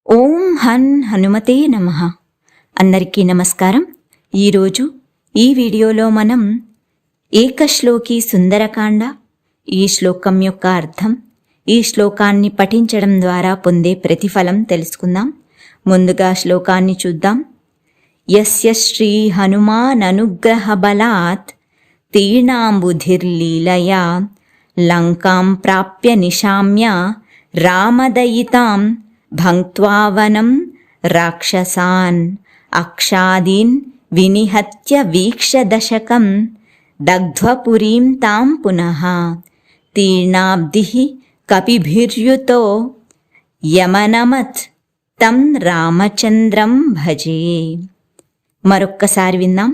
ఓం హన్ హనుమతే నమః. అందరికీ నమస్కారం. ఈరోజు ఈ వీడియోలో మనం ఏకశ్లోకి సుందరకాండ, ఈ శ్లోకం యొక్క అర్థం, ఈ శ్లోకాన్ని పఠించడం ద్వారా పొందే ప్రతిఫలం తెలుసుకుందాం. ముందుగా శ్లోకాన్ని చూద్దాం. యస్య శ్రీ హనుమాననుగ్రహ బలాత్ తీర్ణాంబుధిర్లీలయా లంకాం ప్రాప్య నిశామ్య రామదయితాం భంక్త్వా వనం రాక్షసాన్ అక్షాదీన్ వినిహత్య వీక్ష దశకం దగ్ధ్వపురీం తాం పునః తీర్ణాబ్ధిః కపిభిర్యుతో యమనమత్ తం రామచంద్రం భజే. మరొక్కసారి విందాం.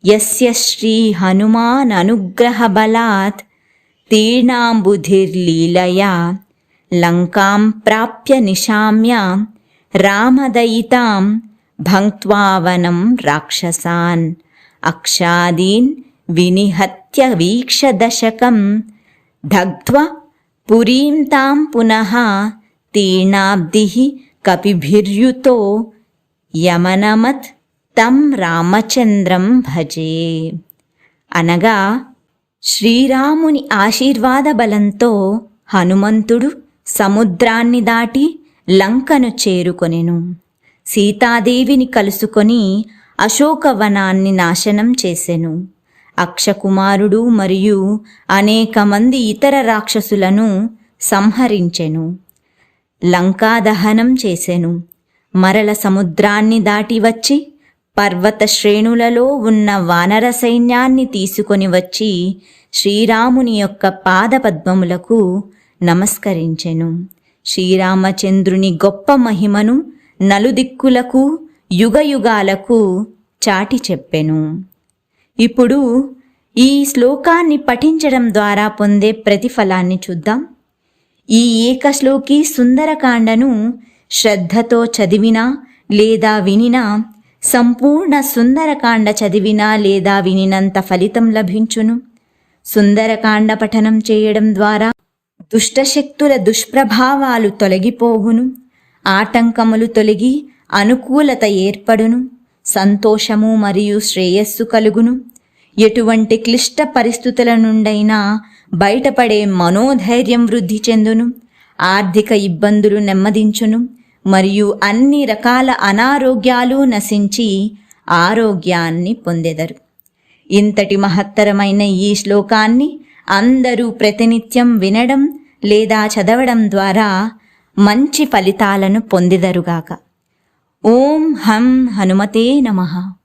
యస్య శ్రీ హనుమాన్ అనుగ్రహ బలాత్ తీర్ణాంబుధిర్లీలయా లంకాం ప్రాప్య నిశామ్య రామదయితాం భంక్త్వా వనం రాక్షసాన్ అక్షాదీన్ వినిహత్య వీక్ష దశకం దగ్ధ్వా పురీం తాం పునః తీర్ణాబ్ధిః కపిభిర్యుతో యమనమత్ తం రామచంద్రం భజే. అనగా శ్రీరాముని ఆశీర్వాద బలంతో హనుమంతుడు సముద్రాన్ని దాటి లంకను చేరుకొనెను. సీతాదేవిని కలుసుకొని అశోకవనాన్ని నాశనం చేసెను. అక్షకుమారుడు మరియు అనేక మంది ఇతర రాక్షసులను సంహరించెను. లంకా దహనం చేసెను. మరల సముద్రాన్ని దాటి వచ్చి పర్వత శ్రేణులలో ఉన్న వానర సైన్యాన్ని తీసుకొని వచ్చి శ్రీరాముని యొక్క పాదపద్మములకు నమస్కరించెను. శ్రీరామచంద్రుని గొప్ప మహిమను నలుదిక్కులకు యుగయుగాలకు చాటి చెప్పెను. ఇప్పుడు ఈ శ్లోకాన్ని పఠించడం ద్వారా పొందే ప్రతిఫలాన్ని చూద్దాం. ఈ ఏకశ్లోకి సుందరకాండను శ్రద్ధతో చదివినా లేదా వినినా సంపూర్ణ సుందరకాండ చదివినా లేదా వినినంత ఫలితం లభించును. సుందరకాండ పఠనం చేయడం ద్వారా దుష్టశక్తుల దుష్ప్రభావాలు తొలగిపోవును. ఆటంకములు తొలగి అనుకూలత ఏర్పడును. సంతోషము మరియు శ్రేయస్సు కలుగును. ఎటువంటి క్లిష్ట పరిస్థితుల నుండైనా బయటపడే మనోధైర్యం వృద్ధి చెందును. ఆర్థిక ఇబ్బందులు నెమ్మదించును మరియు అన్ని రకాల అనారోగ్యాలు నశించి ఆరోగ్యాన్ని పొందెదరు. ఇంతటి మహత్తరమైన ఈ శ్లోకాన్ని అందరూ ప్రతినిత్యం వినడం లేదా చదవడం ద్వారా మంచి ఫలితాలను పొందెదరుగాక. ఓం హం హనుమతే నమః.